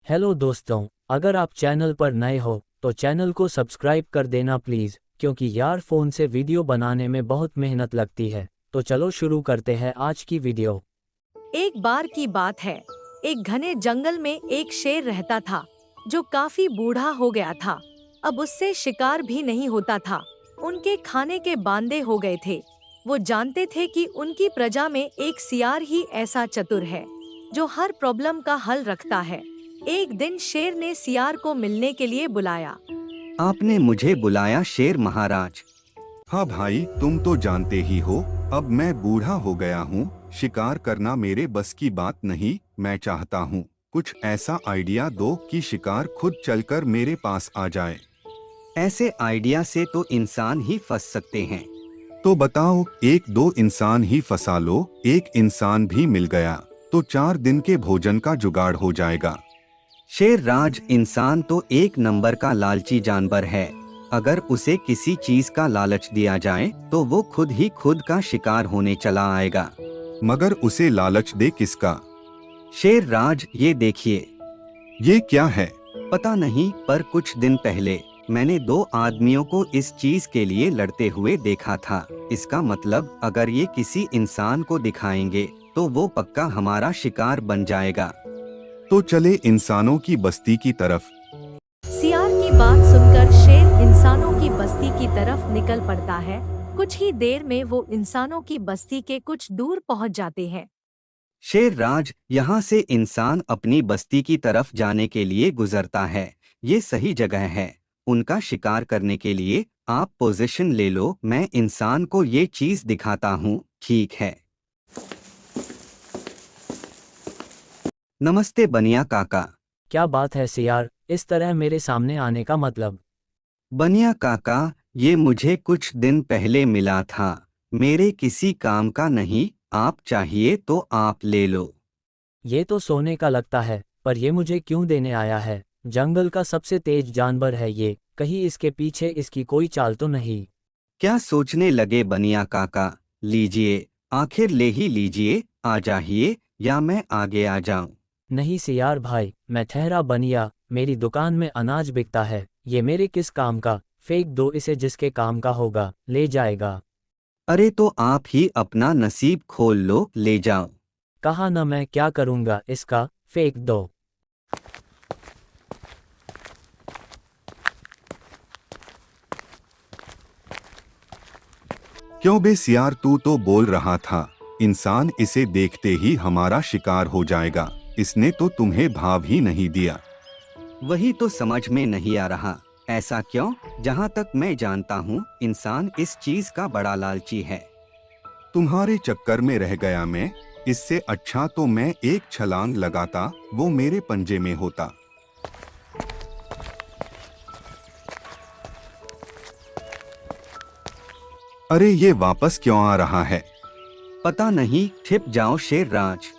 Hello दोस्तों, अगर आप चैनल पर नए हो तो चैनल को सब्सक्राइब कर देना प्लीज़, क्योंकि यार फ़ोन से वीडियो बनाने में बहुत मेहनत लगती है। तो चलो शुरू करते हैं आज की वीडियो। एक बार की बात है। एक घने जंगल में एक शेर रहता था जो काफी बूढ़ा हो गया था। अब उससे शिकार भी नहीं होता था। उनके खाने के बांदे हो गए थे। वो जानते थे कि उनकी प्रजा में एक सियार ही ऐसा चतुर है जो हर प्रॉब्लम का हल रखता है। एक दिन शेर ने सियार को मिलने के लिए बुलाया। आपने मुझे बुलाया शेर महाराज। हाँ भाई, तुम तो जानते ही हो, अब मैं बूढ़ा हो गया हूँ। शिकार करना मेरे बस की बात नहीं। मैं चाहता हूँ कुछ ऐसा आइडिया दो कि शिकार खुद चलकर मेरे पास आ जाए। ऐसे आइडिया से तो इंसान ही फंस सकते हैं। तो बताओ, एक दो इंसान ही फंसा लो। एक इंसान भी मिल गया तो 4 दिन के भोजन का जुगाड़ हो जाएगा। शेर राज, इंसान तो एक नंबर का लालची जानवर है। अगर उसे किसी चीज का लालच दिया जाए तो वो खुद ही खुद का शिकार होने चला आएगा। मगर उसे लालच दे किसका? शेर राज, ये देखिए। ये क्या है? पता नहीं, पर कुछ दिन पहले मैंने 2 आदमियों को इस चीज के लिए लड़ते हुए देखा था। इसका मतलब अगर ये किसी इंसान को दिखाएंगे तो वो पक्का हमारा शिकार बन जाएगा। तो चले इंसानों की बस्ती की तरफ। सियार की बात सुनकर शेर इंसानों की बस्ती की तरफ निकल पड़ता है। कुछ ही देर में वो इंसानों की बस्ती के कुछ दूर पहुंच जाते हैं। शेर राज, यहाँ से इंसान अपनी बस्ती की तरफ जाने के लिए गुजरता है। ये सही जगह है उनका शिकार करने के लिए। आप पोजीशन ले लो, मैं इंसान को ये चीज दिखाता हूँ। ठीक है। नमस्ते बनिया काका। क्या बात है सियार, इस तरह मेरे सामने आने का मतलब? बनिया काका, ये मुझे कुछ दिन पहले मिला था। मेरे किसी काम का नहीं, आप चाहिए तो आप ले लो। ये तो सोने का लगता है, पर ये मुझे क्यों देने आया है? जंगल का सबसे तेज जानवर है ये, कहीं इसके पीछे इसकी कोई चाल तो नहीं? क्या सोचने लगे बनिया काका? लीजिए, आखिर ले ही लीजिए। आ जाइए या मैं आगे आ जाऊं? नहीं सियार भाई, मैं ठहरा बनिया, मेरी दुकान में अनाज बिकता है। ये मेरे किस काम का? फेंक दो इसे, जिसके काम का होगा ले जाएगा। अरे तो आप ही अपना नसीब खोल लो, ले जाओ। कहा ना, मैं क्या करूँगा इसका, फेंक दो। क्यों बे सियार, तू तो बोल रहा था इंसान इसे देखते ही हमारा शिकार हो जाएगा। इसने तो तुम्हें भाव ही नहीं दिया। वही तो समझ में नहीं आ रहा। ऐसा क्यों? जहाँ तक मैं जानता हूँ इंसान इस चीज का बड़ा लालची है। तुम्हारे चक्कर में रह गया मैं। इससे अच्छा तो मैं एक छलांग लगाता, वो मेरे पंजे में होता। अरे ये वापस क्यों आ रहा है? पता नहीं, छिप जाओ शेर राज।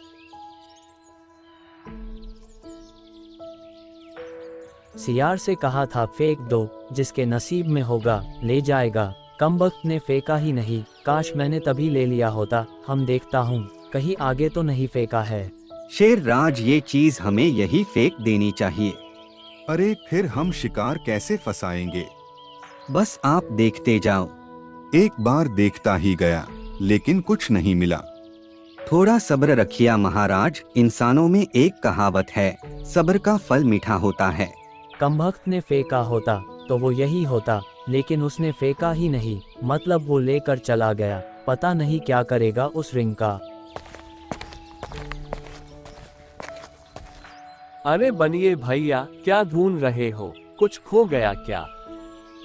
सियार से कहा था फेंक दो, जिसके नसीब में होगा ले जाएगा। कमबख्त ने फेंका ही नहीं। काश मैंने तभी ले लिया होता। हम देखता हूँ कहीं आगे तो नहीं फेंका है। शेर राज, ये चीज हमें यही फेंक देनी चाहिए। अरे फिर हम शिकार कैसे फंसाएंगे? बस आप देखते जाओ। एक बार देखता ही गया, लेकिन कुछ नहीं मिला। थोड़ा सब्र रखिए महाराज। इंसानों में एक कहावत है, सब्र का फल मीठा होता है। कमबख्त ने फेंका होता तो वो यही होता, लेकिन उसने फेंका ही नहीं, मतलब वो लेकर चला गया। पता नहीं क्या करेगा उस रिंग का। अरे बनिए भैया, क्या ढूंढ रहे हो? कुछ खो गया क्या?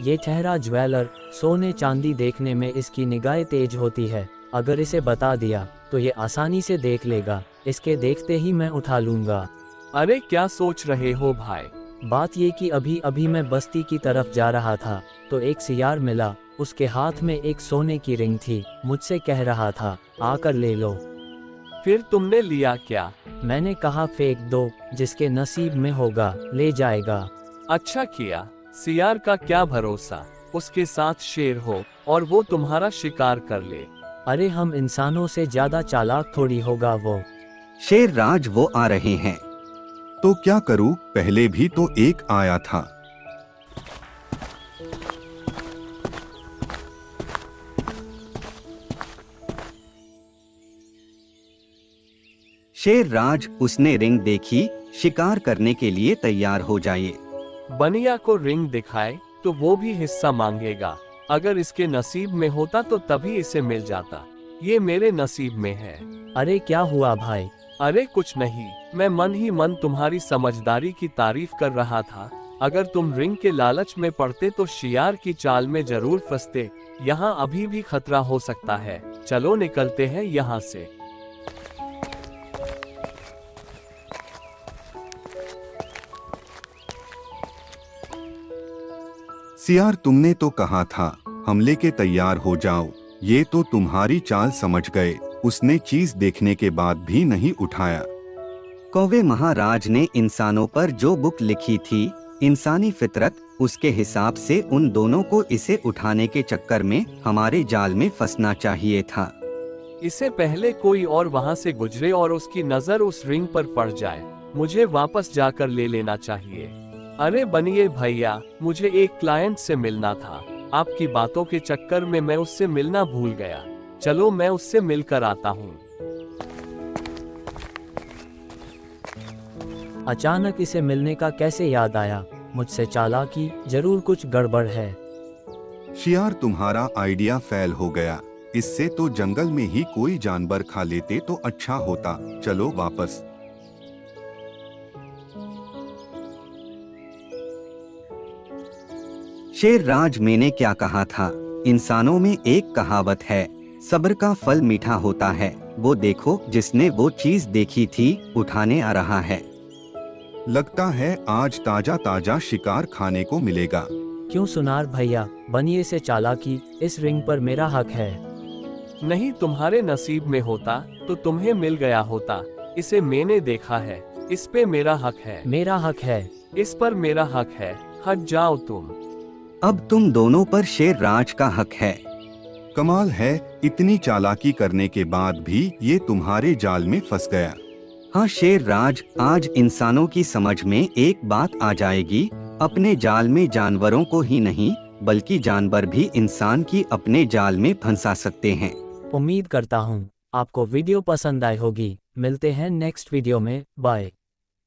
ये ठहरा ज्वेलर, सोने चांदी देखने में इसकी निगाहें तेज होती है। अगर इसे बता दिया तो ये आसानी से देख लेगा। इसके देखते ही मैं उठा लूंगा। अरे क्या सोच रहे हो भाई? बात ये कि अभी अभी मैं बस्ती की तरफ जा रहा था तो एक सियार मिला। उसके हाथ में एक सोने की रिंग थी। मुझसे कह रहा था आकर ले लो। फिर तुमने लिया क्या? मैंने कहा फेंक दो, जिसके नसीब में होगा ले जाएगा। अच्छा किया। सियार का क्या भरोसा, उसके साथ शेर हो और वो तुम्हारा शिकार कर ले। अरे हम इंसानों से ज्यादा चालाक थोड़ी होगा वो। शेर राज, वो आ रहे हैं। तो क्या करूं, पहले भी तो एक आया था। शेर राज, उसने रिंग देखी, शिकार करने के लिए तैयार हो जाइए। बनिया को रिंग दिखाए तो वो भी हिस्सा मांगेगा। अगर इसके नसीब में होता तो तभी इसे मिल जाता। ये मेरे नसीब में है। अरे क्या हुआ भाई? अरे कुछ नहीं, मैं मन ही मन तुम्हारी समझदारी की तारीफ कर रहा था। अगर तुम रिंग के लालच में पड़ते तो शिकार की चाल में जरूर फंसते। यहाँ अभी भी खतरा हो सकता है। चलो निकलते हैं यहाँ से। सियार, तुमने तो कहा था हमले के तैयार हो जाओ। ये तो तुम्हारी चाल समझ गए। उसने चीज देखने के बाद भी नहीं उठाया। कौवे महाराज ने इंसानों पर जो बुक लिखी थी, इंसानी फितरत, उसके हिसाब से उन दोनों को इसे उठाने के चक्कर में हमारे जाल में फंसना चाहिए था। इससे पहले कोई और वहाँ से गुजरे और उसकी नजर उस रिंग पर पड़ जाए, मुझे वापस जाकर ले लेना चाहिए। अरे बनिए भैया, मुझे एक क्लाइंट से मिलना था। आपकी बातों के चक्कर में मैं उससे मिलना भूल गया। चलो मैं उससे मिलकर आता हूँ। अचानक इसे मिलने का कैसे याद आया? मुझसे चालाकी, जरूर कुछ गड़बड़ है। शियार, तुम्हारा आइडिया फेल हो गया। इससे तो जंगल में ही कोई जानवर खा लेते तो अच्छा होता। चलो वापस। शेर राज, मैंने क्या कहा था? इंसानों में एक कहावत है, सब्र का फल मीठा होता है। वो देखो, जिसने वो चीज देखी थी उठाने आ रहा है। लगता है आज ताजा ताजा शिकार खाने को मिलेगा। क्यों सुनार भैया, बनिए से चालाकी, इस रिंग पर मेरा हक है। नहीं, तुम्हारे नसीब में होता तो तुम्हें मिल गया होता। इसे मैंने देखा है, इस पे मेरा हक है। मेरा हक है। इस पर मेरा हक है। हट जाओ तुम। अब तुम दोनों पर शेर राज का हक है। कमाल है, इतनी चालाकी करने के बाद भी ये तुम्हारे जाल में फंस गया। हाँ शेर राज, आज इंसानों की समझ में एक बात आ जाएगी, अपने जाल में जानवरों को ही नहीं बल्कि जानवर भी इंसान की अपने जाल में फंसा सकते हैं। उम्मीद करता हूँ आपको वीडियो पसंद आई होगी। मिलते हैं नेक्स्ट वीडियो में। बाय।